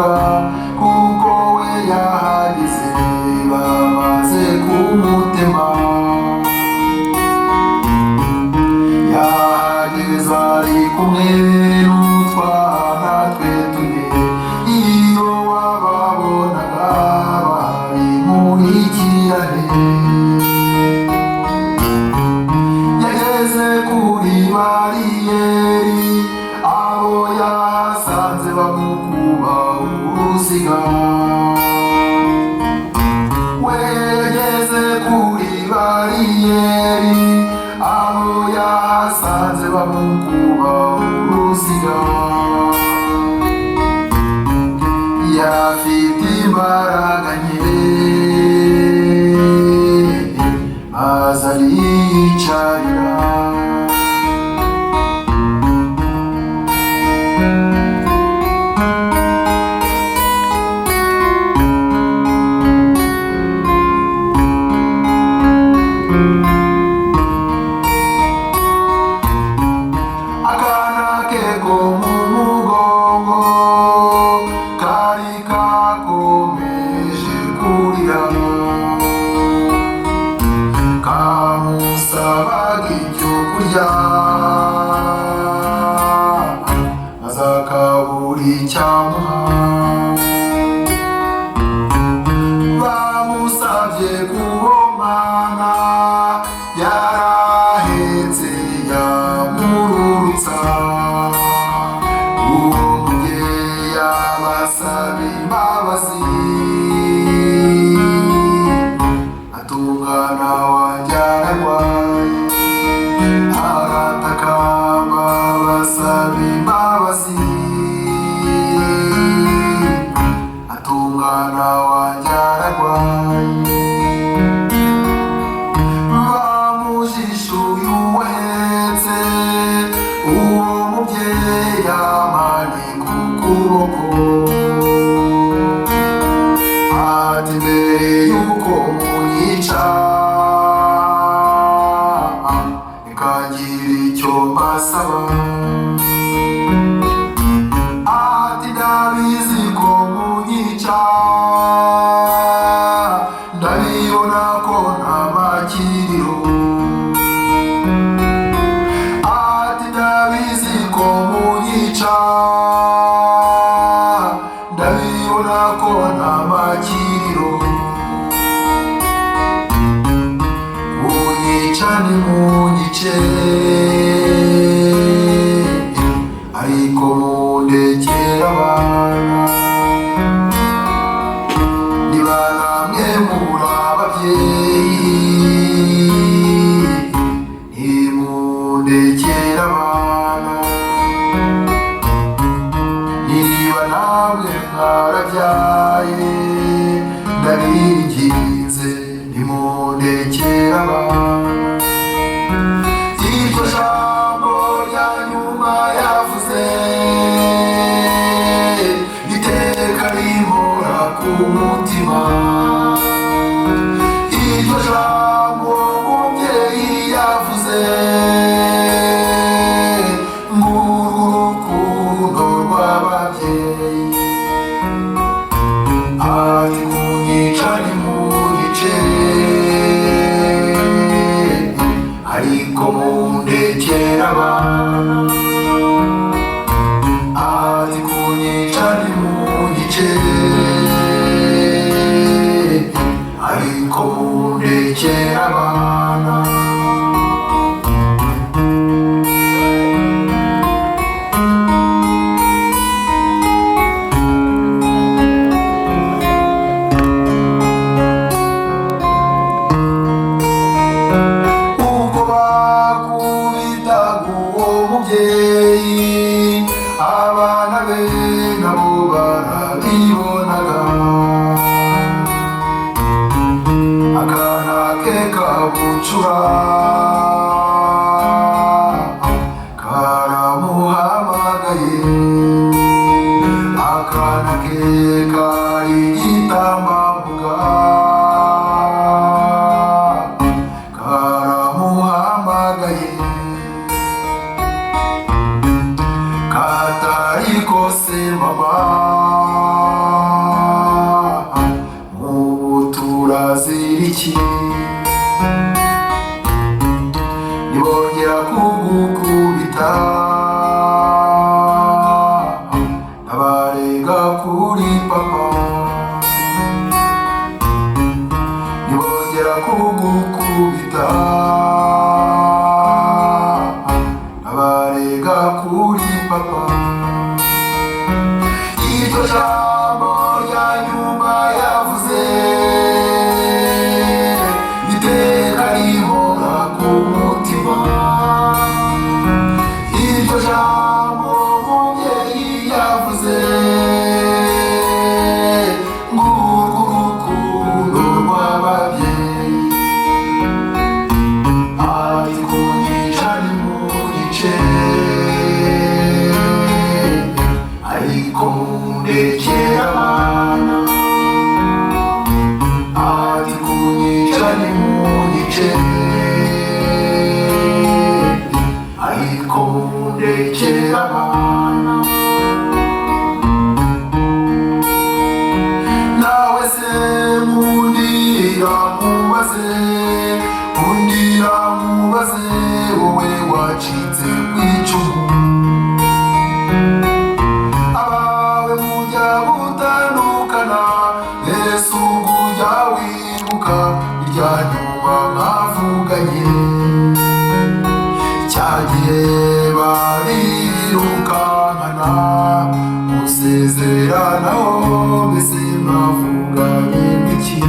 kuvuga kuko we yahageze bamaze kumutema. Yahageze ari kumwe n'utwana twe tune, iyo wababonaga bari nkurikirane. Yageze kuri bariyeri, abo yasanze bamukuba uruziga. We yageze kuri bariyeri, abo yasanze bamukuba uruziga. Yafite imbaraga nke maze ariyicarira. Akana ke ko mu mugongo kari kakomeje kurira, kamusabaga icyo kurya maze akabura icyamuha. Bamusabye kuwo mwana yarahetse yamururutsa. Uwo mubyeyi abasaba imbabazi, atungana wanjye ararwaye. Aratakamba basaba imbabazi, atungana wanjye ararwaye. Bamujishuye uwahetse uwo mubyeyi amanika ukuboko, ati mbere yuko munyica ngira icyo mbasaba. Ati ndabizi ko munyica, ndabibona ko nta makiriro. Ati ndabizi ko munyica, ndabibona ko nta makiriro. Munyica nimunyice, ariko mundekere abana. Niba namwe muri ababyeyi, nimundekere abana. Niba namwe mwarabyaye, ndabinginze nimundekere abana. Iryo jambo rya nyuma yavuze, iteka rimpora ku mutima. Iryo jambo umubyeyi yavuze, ngurwo urukundo rw'ababyeyi. Ati kunyica nimunyice, ariko mundekere abana. Ati kunyica nimunyice, ariko mundekere abana. Uko bakubitaga uwo mubyeyi, abana be nabo barabibonaga. Akana ke kabucura karamuhamagaye. Akana ke kari igitambambuga, karamuhamagaye. Katari barega kuri papa. Iryo jambo rya nyuma yavuze iteka rihora ku mutima. Iryo jambo umubyeyi yavuze ngurwo urukundo rw'ababyeyi. Ati kunyica nimunyice ariko mundekere abana. Ati kunyica nimunyice ariko mundekere abana. Nawe se mundira mubaze, mundira mubaze wowe wacitse kw'icumu. Abawe mujya gutandukana, Yesu ujya wibuka irya nyuma mwavuganye. Cyagihe barirukankana musezeranaho, mbese mwavuganye iki?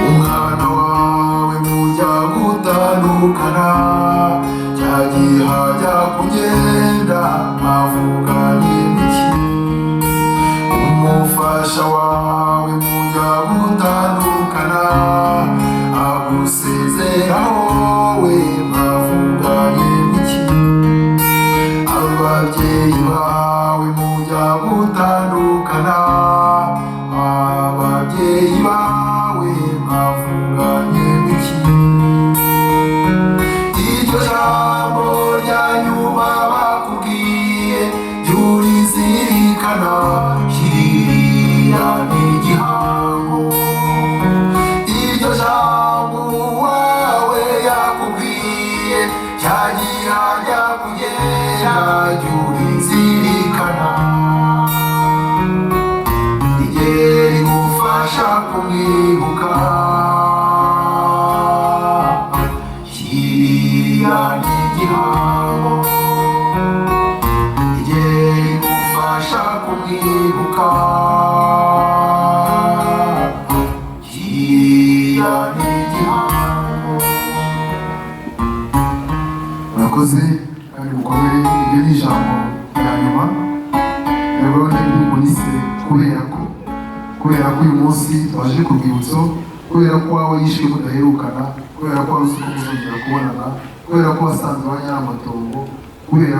Umwana wawe mujya gutandukana, cyagihe hajya kugenda mwavuganye iki? Umufasha wawe mujya gutandukana, agusezeraho we mwavuganye iki? Ababyeyi bawe mujya gutandukana, ababyeyi bawe mwavuganye iki? Iryo jambo rya nyuma bakubwiye jya urizirikana, kiriya ni igihango. Iryo jambo uwawe yakubwiye cyagihe hajya kugera, jya urizirikana. Rijye rigufasha kumwibuka, kiriya ni igihango. Rijye rigufasha kumwibuka, kiriya ni igihango. Murakoze kandi mukomere. Iryo ni ijambo rya nyuma ndabona rimunise, kubera ko uyu munsi twaje ku rwibutso, kubera ko wawe yishwe mudaherukana, kubera ko wari uzi ko muzongera kubonana, kubera ko wasanze abanyamatongo, kubera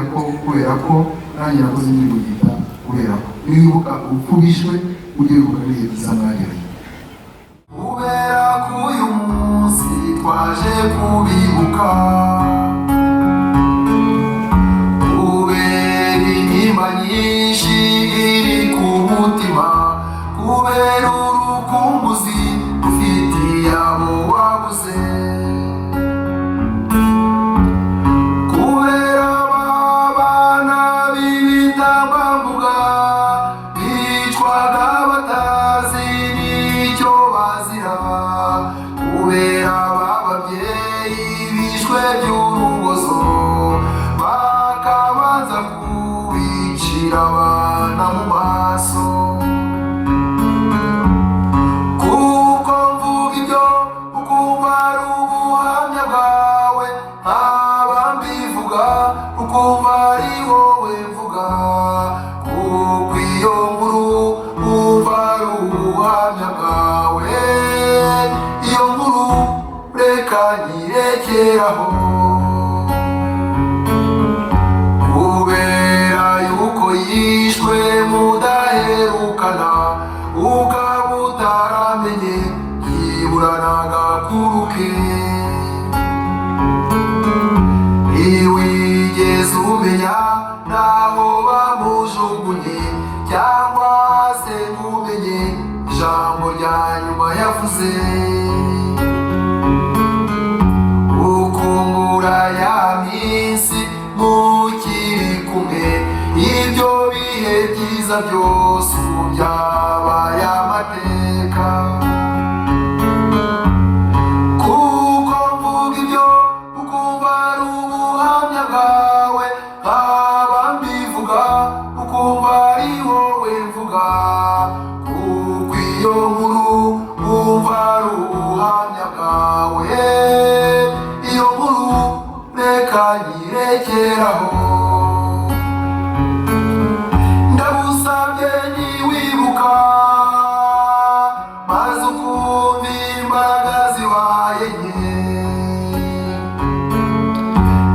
ko nanjye nakoze imirimo gita, kubera ko niwibuka urupfu bishwe ujye wibuka n'ibihe byiza mwagiranye. Kubera ko uyu munsi twaje kubibuka, kubera intimba nyinshi iri ku mutima, kubera urukumbuzi ufitiye abo wabuze, kubera abana b'ibitambambuga bicwaga batazi n'icyo bazira, kubera ababyeyi bishwe by'urubozo bakabanza kubicira abana mu maso. Kuko mvuga ibyo ukumva ari ubuhamya bwawe, nkaba mbivuga ukumva ari wowe mvuga, kuko iyo nkuru umva ari ubuhamya bwawe. Iyo nkuru reka nyirekeraho, kubera yuko yishwe mudaherukana, ukaba utaramenye yibura n'agakuru ke. Ntiwigeze umenya n'aho bamujugunye, cyangwa se ntumenye ijambo rya nyuma yavuze. Ukumbura ya minsi mukiri kumwe, ibyo bihe byiza byose ubu byabaye amateka. Kuko mvuga ibyo ukumva ari ubuhamya bwawe, rekeraho ndagusabye niwibuka maze ukumva imbaraga zibaye nke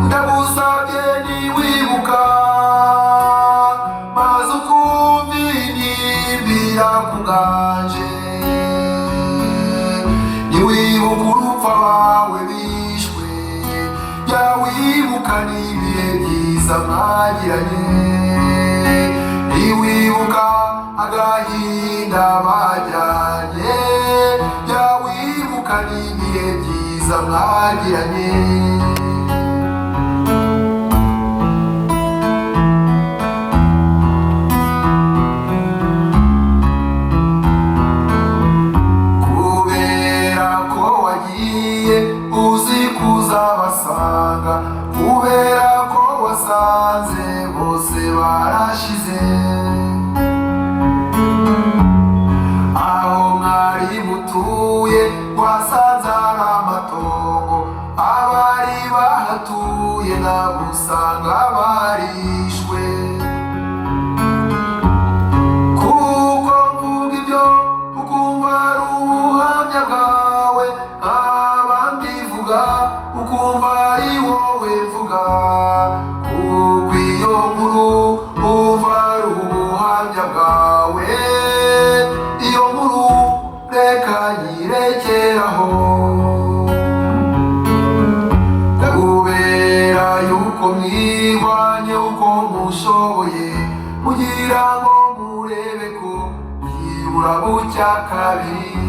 ndagusabye niwibuka maze ukumva intimba irakuganje niwibuka urupfu abawe bishwe jya wibuka n'ibihe byiza mwagiranye niwibuka agahinda bajyanye jya wibuka n'ibihe byiza mwagiranye uzabasanga kubera ko wasanze bose barashize aho mwari mutuye wasanze ari amatongo abari bahatuye nabo usanga barishwe kuko mvuga ibyo ukumva ari ubuhamya bwawe ukumva ari wowe vuga kuko iyo nkuru umva ari ubuhamya bwawe iyo nkuru reka nyirekeraho kubera yuko mwirwanye uko mushoboye kugira ngo murebe ko byibura bucya kabiri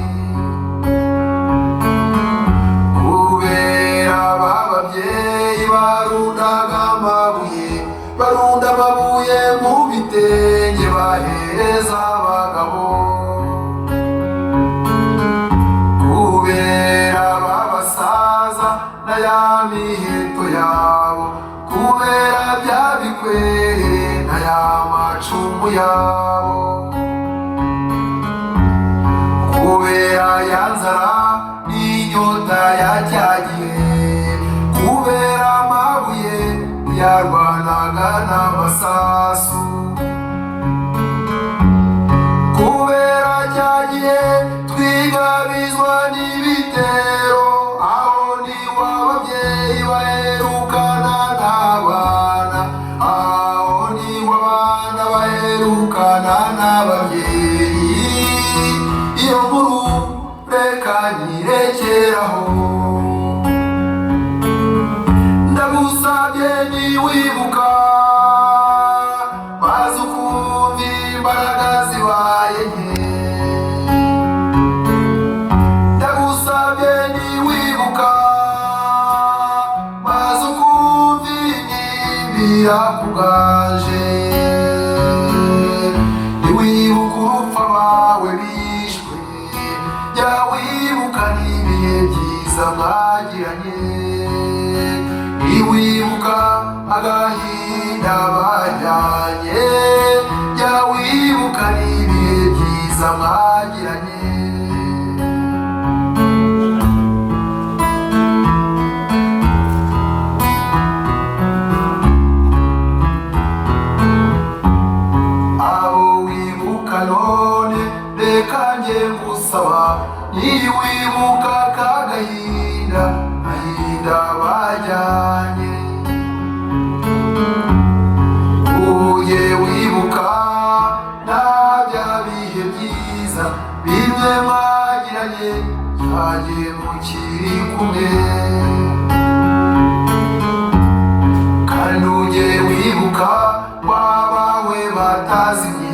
barunda amabuye mu bitenge bahereza abagabo kubera babasaza na ya miheto yabo kubera bya bikwere na ya macumu yabo kubera ya nzara n'inyota ya cya gihe kubera amabuye yarwanaga n'amasasu kubera cya gihe twigabizwa n'ibitero aho niho ababyeyi baherukana n'abana aho niho abana baherukana n'ababyeyi iyo nkuru reka nyirekeraho ndagusabye niwibuka maze ukumva imbaraga zibaye nke ndagusabye niwibuka maze ukumva intimba irakuganje niwibuka urupfu abawe bishwe jya wibuka n'ibihe byiza mwagiranye niwibuka agahinda bajyanye jya wibuka n'ibihe byiza mwagiranye abo wibuka none reka njye ngusaba niwibuka kagahinda bajyanye uje wibuka na bya bihe byiza bimwe mwagiranye cyagiye mukiri kumwe kandi uje wibuka babawe batazimye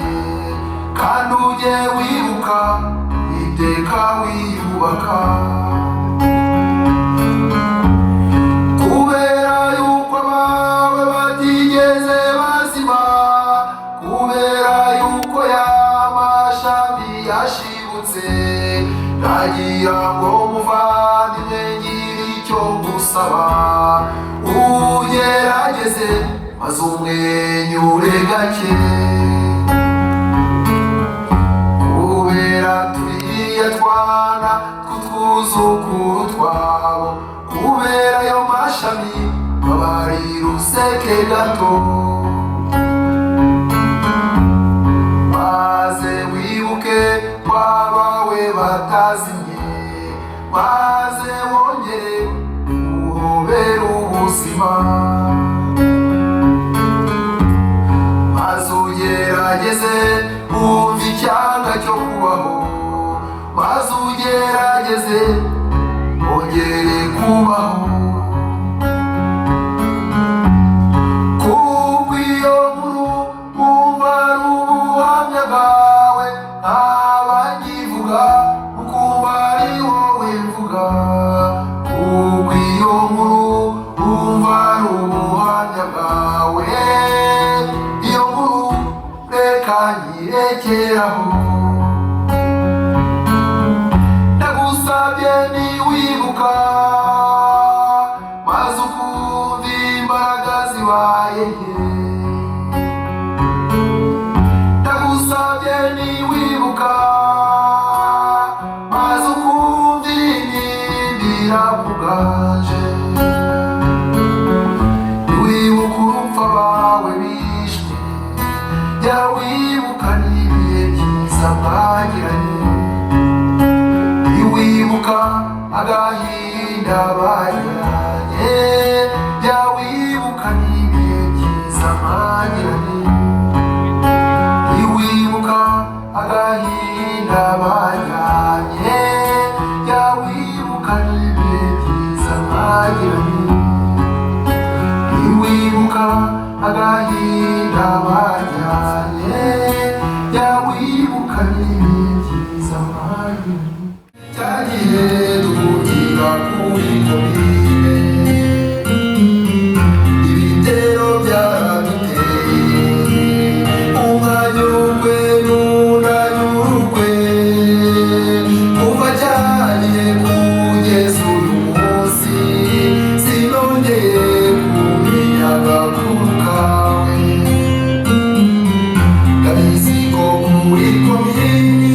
kandi uje wibuka iteka wiyubaka nagira ngo muvandimwe ngire icyo ngusaba ugerageze maze umwenyure gake kubera turiya twana tw'utwuzukuru twabo kubera ayo mashami babarira agaseke gato maze wibuke kwabawe batazimye maze wongere uhobere ubuzima maze ugerageze wumva icyanga cyo kubaho maze ugerageze wongere kubaho kuko iyo nkuru wumva ari ubuhamya bwawe ntaba ngivuga ukumva ari wowe mvuga kuko iyo nkuru wumva ari ubuhamya bwawe iyo nkuru reka nyirekeraho ndagusabye niwibuka maze ukumva imbaraga zibaye nke ndagusabye niwibuka maze ukumva intimba irakuganje niwibuka urupfu abawe bishwe jya wibuka n'ibihe byiza mwagiranye niwibuka agahinda bagiranye jya wibuka n'ibihe byiza mwagiranye niwibuka agahinda bagiranye jya wibuka n'ibihe byiza mwagiranye niwibuka agahinda bagiranye jya wibuka n'ibihe byiza mwagiranye cyagihe duhurira kuri komine ibitero byaraduteye umwanya umwe n'umwanya urukwe kuva cyagiye kugeza uyu munsi sinongeye kumenya agakuru kawe ndabizi ko kuri komini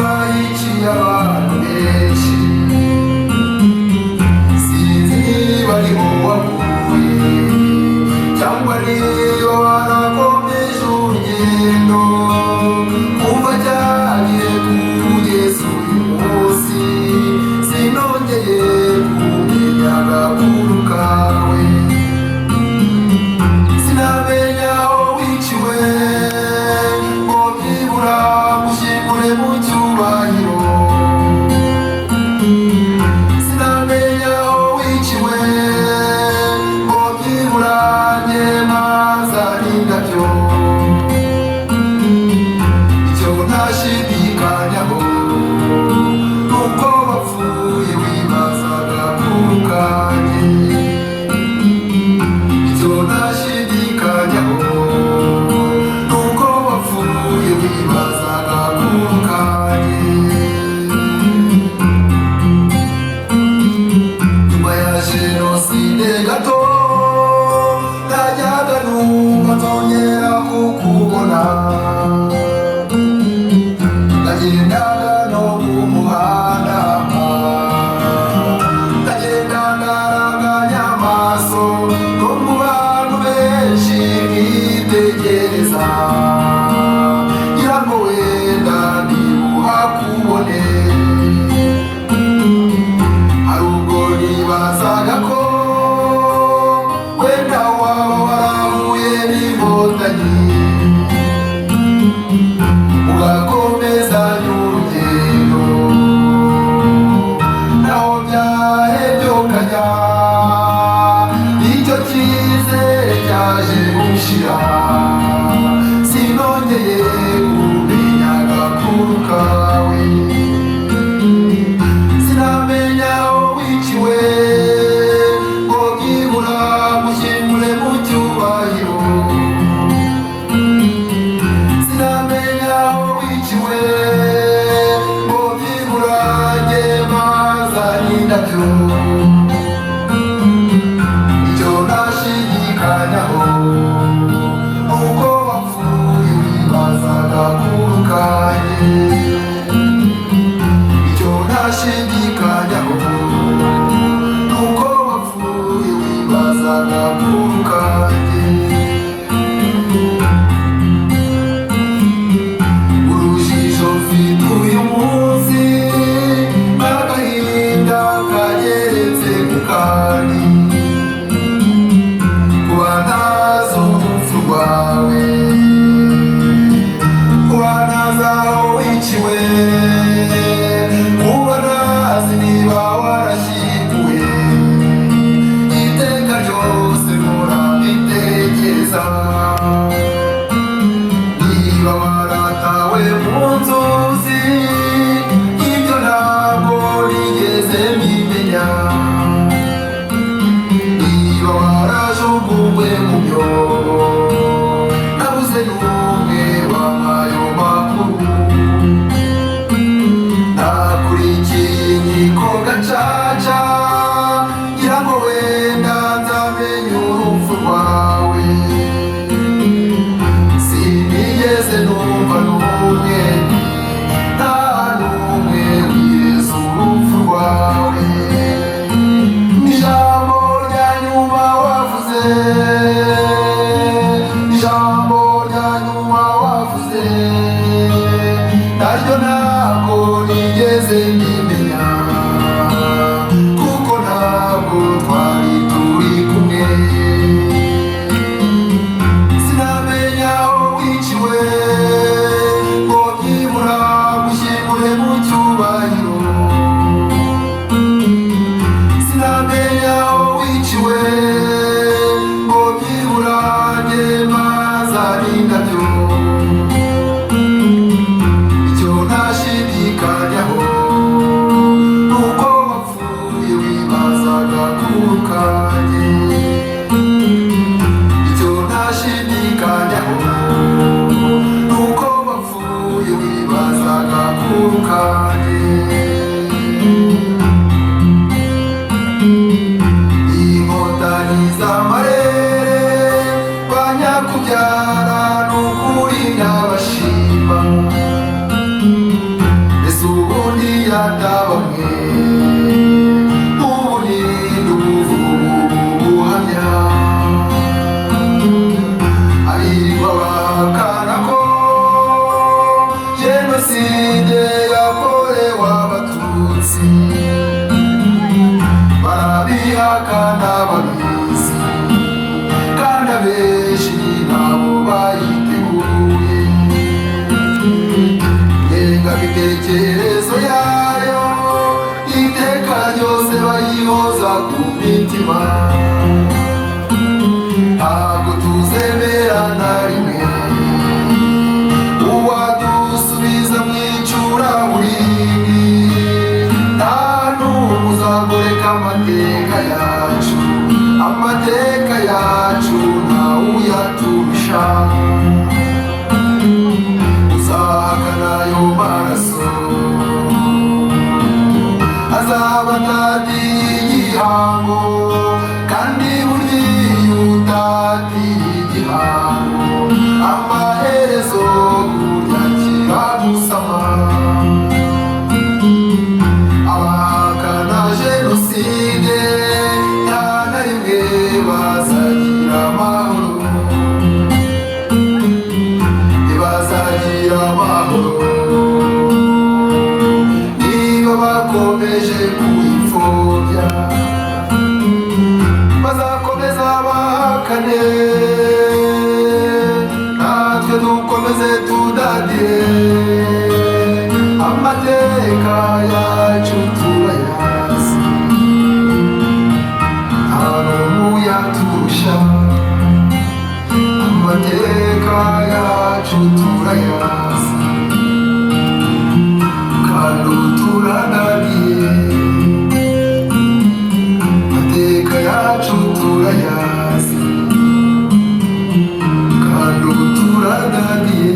bayiciye abantu benshi sinzi niba ari wowe waguye cyangwa niba warakomeje urugendo kuva cyagiye kugeza uyu munsi sinongeye kumenya agakuru kawe sinamenya aho wiciwe ngo byibura mushyingure mu cyubahiro sinamenya aho wiciwe ngo byibura njye mazana indabyo icyo ntashidikanyaho nuko wapfuye wibazaga agakuru kanjye icyo ntashidikanyaho nuko wapfuye wibazaga agakuru kanjye nyuma ya jenoside gato najyaga numva nzongera kukubona nagendaga no mu muhanda ndagenda ngaraganya amaso no mu bantu benshi nkitegereza ngira ngo wenda ntibuhakubone hari ubwo nibazaga ko agakuru kanjye urujijo mfite uyu munsi agahinda kageretse ku kandi kuba ntazi urupfu rwawe kuba ntazi aho wiciwe kuba ntazi niba warashyinguwe iteka ryose mpora mbitekereza niba waratawe mu nzuzi ibyo ntabwo nigeze mbimenya niba warajugunywe mu myobo nabuze n'umwe wampaye amakuru nakurikiye inkiko gacaca ngira ngo wenda nzamenye urupfu rwawe sinigeze numva n'umwe nta n'umwe wireze urupfu rwawe ijambo rya nyuma wavuze ijambo rya nyuma wavuze naryo ntabwo nigeze ndimenya kuko ntabwo twari turi kumwe sinamenya aho wiciwe ngo byibura gushyingure mu cyubahiro sinamenya aho wiciwe ngo byibura njye mazana indabyo icyo ntashidikanyaho nuko wapfuye wibazaga agakuru kanjye icyo ntashidikanyaho nuko wapfuye wibazaga agakuru kanjye inkotanyi z'amarere banyakubyara n'ukuri ndabashima ese ubundi yatabamwe ubundi ubuhamya abirirwa bahakana ko jenoside yakorewe abatutsi barabihakana babizi kandi abenshi nabo bayiteguye ingengabitekerezo yayo iteka ryose bayihoza ku mitima ntabwo tuzemera na rimwe uwadusubiza mu icuraburindi nta n'umwe uzagoreka amateka yacu amateka yacu ntawe uyaturusha uzahakana ayo maraso azaba atatiye igihango kandi burya iyo utatiye igihango amaherezo burya kiragusama abahakana jenoside nta na rimwe bazagira amahoro ntibazagira amahoro niba bakomeje kuyipfobya bazakomeza bahakane natwe dukomeze tudadire amateka yacu turayazi nta n'umwe uyaturusha amateka yacu turayazi kandi uturananiye amateka yacu turayazi kandi uturananiye